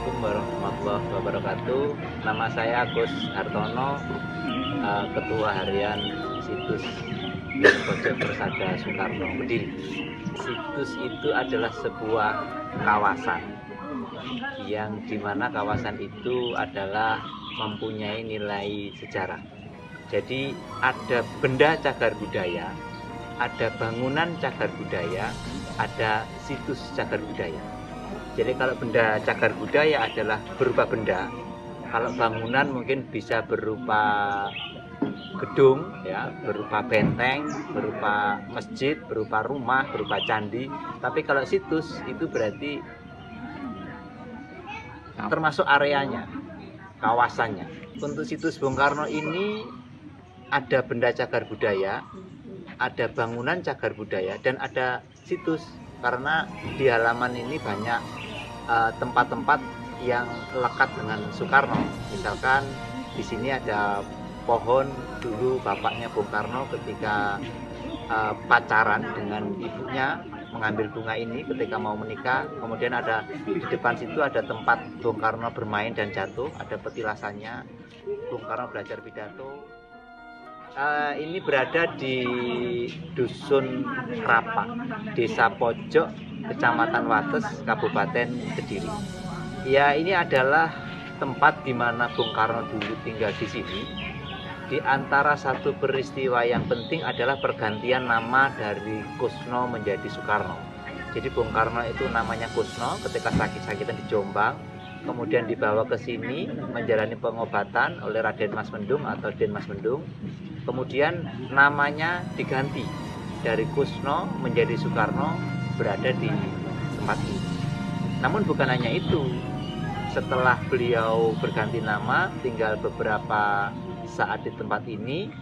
Assalamualaikum warahmatullahi wabarakatuh. Nama saya Agus Hartono, Ketua Harian Situs Pojok Persada Soekarno Kediri. Situs itu adalah sebuah kawasan yang dimana kawasan itu adalah mempunyai nilai sejarah. Jadi ada benda cagar budaya, ada bangunan cagar budaya, ada situs cagar budaya. Jadi kalau benda cagar budaya adalah berupa benda, kalau bangunan mungkin bisa berupa gedung, ya, berupa benteng, berupa masjid, berupa rumah, berupa candi. Tapi kalau situs itu berarti termasuk areanya, kawasannya. Untuk situs Bung Karno ini ada benda cagar budaya, ada bangunan cagar budaya, dan ada situs. Karena di halaman ini banyak tempat-tempat yang lekat dengan Soekarno. Misalkan di sini ada pohon dulu bapaknya Bung Karno ketika pacaran dengan ibunya, mengambil bunga ini ketika mau menikah. Kemudian ada di depan situ ada tempat Bung Karno bermain dan jatuh, ada petilasannya. Bung Karno belajar pidato. Ini berada di Dusun Krapak, Desa Pojok, Kecamatan Wates, Kabupaten Kediri. Ya, ini adalah tempat di mana Bung Karno dulu tinggal di sini. Di antara satu peristiwa yang penting adalah pergantian nama dari Kusno menjadi Soekarno. Jadi Bung Karno itu namanya Kusno ketika sakit-sakitan di Jombang, kemudian dibawa ke sini menjalani pengobatan oleh Raden Mas Mendung atau Den Mas Mendung. Kemudian namanya diganti dari Kusno menjadi Soekarno, berada di tempat ini. Namun bukan hanya itu, setelah beliau berganti nama, tinggal beberapa saat di tempat ini.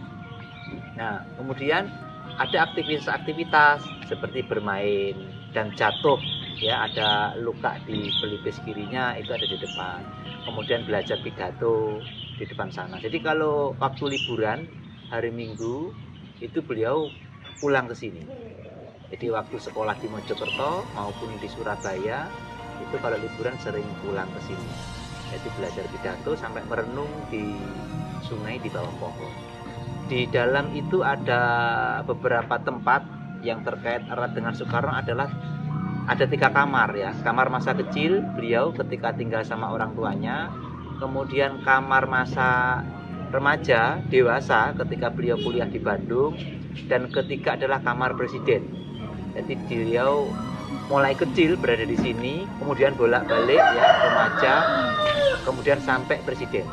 Nah, kemudian ada aktivitas-aktivitas seperti bermain dan jatuh, ya, ada luka di pelipis kirinya, itu ada di depan. Kemudian belajar pidato di depan sana. Jadi kalau waktu liburan hari Minggu itu beliau pulang ke sini. Jadi waktu sekolah di Mojokerto maupun di Surabaya itu kalau liburan sering pulang ke sini. Jadi belajar pidato sampai merenung di sungai di bawah pohon. Di dalam itu ada beberapa tempat yang terkait erat dengan Soekarno, adalah ada 3 kamar, ya. Kamar masa kecil beliau ketika tinggal sama orang tuanya, kemudian kamar masa remaja dewasa ketika beliau kuliah di Bandung, dan ketiga adalah kamar presiden. Jadi beliau mulai kecil berada di sini, kemudian bolak-balik, ya, remaja, kemudian sampai presiden.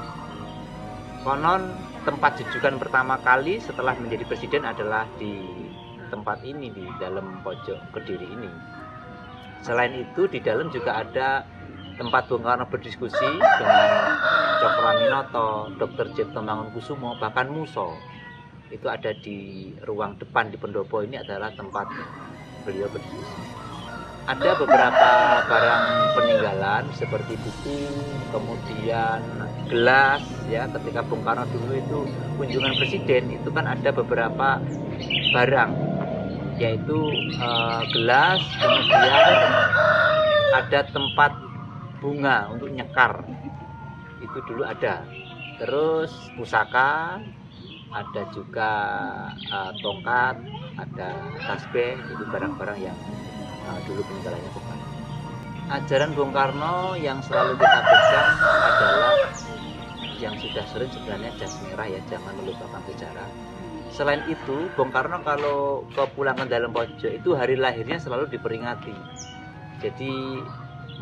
Konon tempat jujukan pertama kali setelah menjadi presiden adalah di tempat ini, di dalam pojok Kediri ini. Selain itu di dalam juga ada tempat Bung Karno berdiskusi dengan Cokroaminoto, Dr. Cipto Mangunkusumo, bahkan Muso. Itu ada di ruang depan di pendopo ini adalah tempat beliau berdiskusi. Ada beberapa barang peninggalan seperti buku, kemudian gelas, ya, ketika Bung Karno dulu itu kunjungan presiden itu kan ada beberapa barang, yaitu gelas, kemudian ada tempat bunga untuk nyekar, itu dulu ada. Terus pusaka, ada juga tongkat, ada tasbih, itu barang-barang yang dulu peninggalannya Bung Karno. Ajaran Bung Karno yang selalu kita pegang adalah yang sudah sering sebenarnya jas merah, ya, jangan melupakan sejarah. Selain itu, Bung Karno kalau kepulangan dalam pojok itu hari lahirnya selalu diperingati. Jadi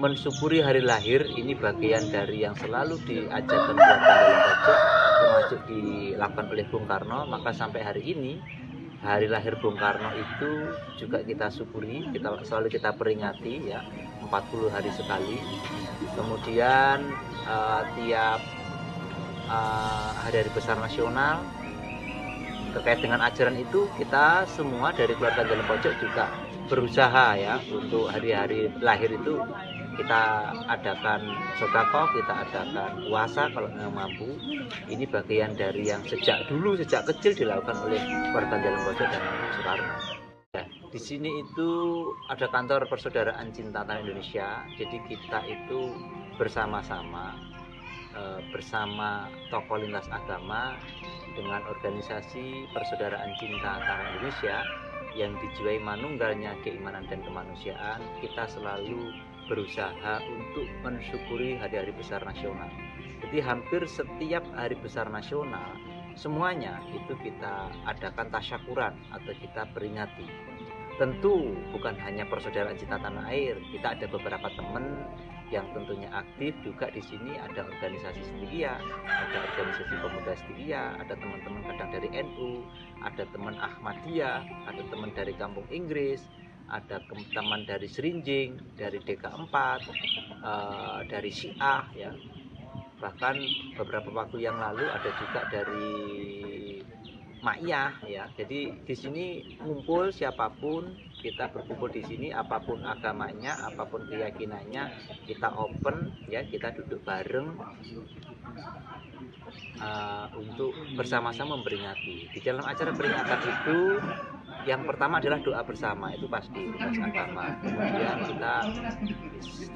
mensyukuri hari lahir ini bagian dari yang selalu diajarkan keluarga dalam pojok, termasuk dilakukan oleh Bung Karno. Maka sampai hari ini hari lahir Bung Karno itu juga kita syukuri, selalu kita peringati, ya, 40 hari sekali. Kemudian tiap hari besar nasional terkait dengan ajaran itu, kita semua dari keluarga dalam pojok juga berusaha, ya, untuk hari-hari lahir itu kita adakan sedekah, kita adakan puasa kalau memang mampu. Ini bagian dari yang sejak dulu, sejak kecil dilakukan oleh warga dalam pojok dan Soekarno. Di sini itu ada kantor Persaudaraan Cinta Tanah Indonesia. Jadi kita itu bersama-sama bersama tokoh lintas agama dengan organisasi Persaudaraan Cinta Tanah Indonesia yang dijiwai manunggalnya keimanan dan kemanusiaan. Kita selalu berusaha untuk mensyukuri hari-hari besar nasional. Jadi hampir setiap hari besar nasional semuanya itu kita adakan tasyakuran atau kita peringati. Tentu bukan hanya Persaudaraan Cinta Tanah Air, kita ada beberapa teman yang tentunya aktif juga di sini. Ada organisasi Setia, ada organisasi pemuda Setia, ada teman-teman kadang dari NU, ada teman Ahmadiyah, ada teman dari Kampung Inggris, ada teman dari Serinjing, dari DK4, dari Syiah ya. Bahkan beberapa waktu yang lalu ada juga dari Ma'iyah ya. Jadi di sini ngumpul siapapun, kita berkumpul di sini apapun agamanya, apapun keyakinannya, kita open ya, kita duduk bareng untuk bersama-sama memperingati. Di dalam acara peringatan itu yang pertama adalah doa bersama, itu pasti lintas agama. Kemudian kita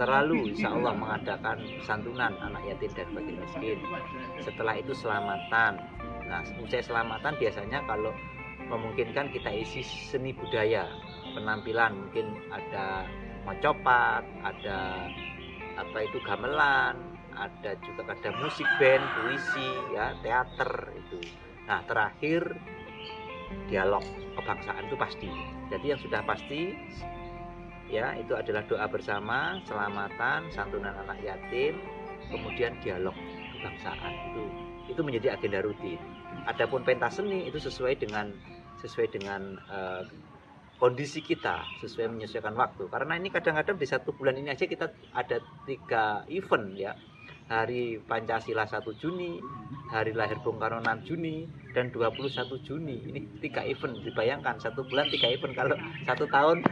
selalu insya Allah mengadakan santunan anak yatim dan fakir miskin. Setelah itu selamatan. Nah, usai selamatan biasanya kalau memungkinkan kita isi seni budaya, penampilan, mungkin ada mocopat, ada gamelan, ada juga ada musik band, puisi ya, teater itu. Nah, terakhir dialog kebangsaan itu pasti. Jadi yang sudah pasti ya itu adalah doa bersama, selamatan, santunan anak yatim, kemudian dialog kebangsaan. Itu menjadi agenda rutin. Adapun pentas seni itu sesuai dengan kondisi kita, sesuai menyesuaikan waktu. Karena ini kadang-kadang di 1 bulan ini aja kita ada 3 event ya. Hari Pancasila 1 Juni, hari lahir Bung Karno 6 Juni, dan 21 Juni. Ini 3 event, dibayangkan 1 bulan 3 event, kalau 1 tahun.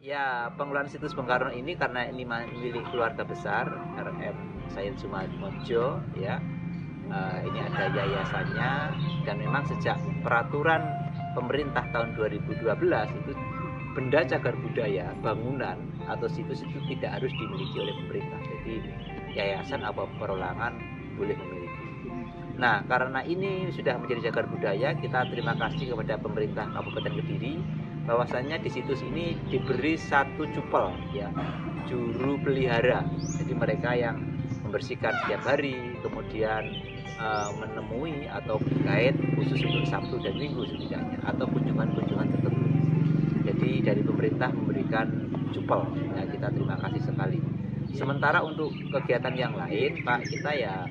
Ya, pengelolaan situs Bung Karno ini karena ini milik keluarga besar RM Said Sumadmojo ya. Ini ada yayasannya, dan memang sejak peraturan pemerintah tahun 2012 itu benda cagar budaya, bangunan atau situs itu tidak harus dimiliki oleh pemerintah. Jadi yayasan atau perorangan boleh memiliki. Nah, karena ini sudah menjadi cagar budaya, kita terima kasih kepada pemerintah Kabupaten Kediri bahwasannya di situs ini diberi 1 cupel ya, juru pelihara. Jadi mereka yang membersihkan setiap hari, kemudian menemui atau guide khusus untuk Sabtu dan Minggu setidaknya, atau kunjungan-kunjungan tertentu. Jadi dari pemerintah memberikan cupel ya, kita terima kasih sekali. Sementara untuk kegiatan yang lain Pak, kita ya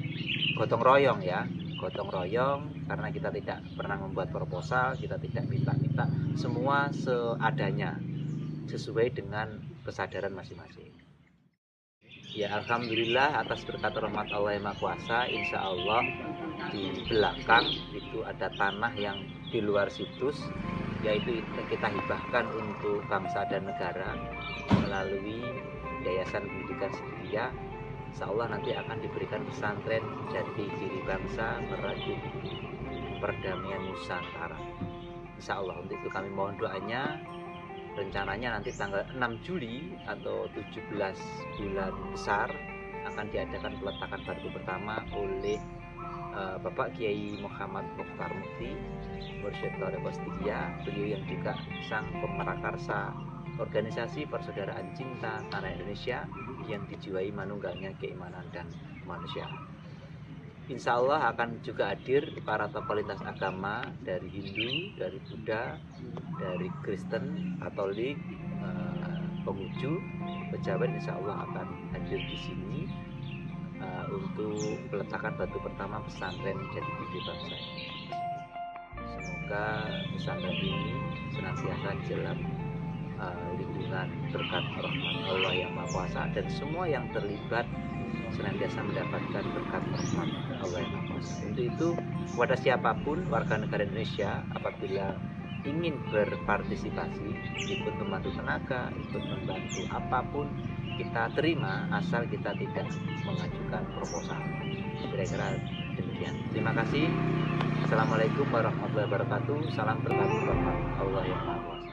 gotong royong ya, gotong royong, karena kita tidak pernah membuat proposal, kita tidak minta-minta, semua seadanya sesuai dengan kesadaran masing-masing. Ya, alhamdulillah atas berkat rahmat Allah yang Maha Kuasa, insya Allah di belakang itu ada tanah yang di luar situs, yaitu kita hibahkan untuk bangsa dan negara melalui Yayasan Pendidikan Setia. Insya Allah nanti akan diberikan pesantren Jati Diri Bangsa Merajut Perdamaian Nusantara. Insya Allah untuk itu kami mohon doanya. Rencananya nanti tanggal 6 Juli atau 17 bulan besar akan diadakan peletakan batu pertama oleh Bapak Kiai Muhammad Mukhtar Mukti, Mursyid Thariqah Setia. Beliau yang juga sang pemerakarsa organisasi Persaudaraan Cinta Tanah Indonesia yang dijiwai manunggalnya keimanan dan kemanusiaan. Insya Allah akan juga hadir para tokoh lintas agama dari Hindu, dari Buddha, dari Kristen, Katolik, Konghucu, pejabat insya Allah akan hadir di sini untuk peletakan batu pertama pesantren Jati Diri Bangsa. Semoga pesantren ini senantiasa dalam lindungan berkat rahmat Allah yang Maha Kuasa, dan semua yang terlibat senantiasa mendapatkan berkat rahmat Allah yang Maha Kuasa. Untuk itu kepada siapapun warga negara Indonesia apabila ingin berpartisipasi, ikut membantu tenaga, ikut membantu apapun, kita terima asal kita tidak mengajukan proposal. Kira-kira demikian. demikian. Terima kasih. Assalamualaikum warahmatullahi wabarakatuh. Salam berkah rahmat Allah yang Maha Kuasa.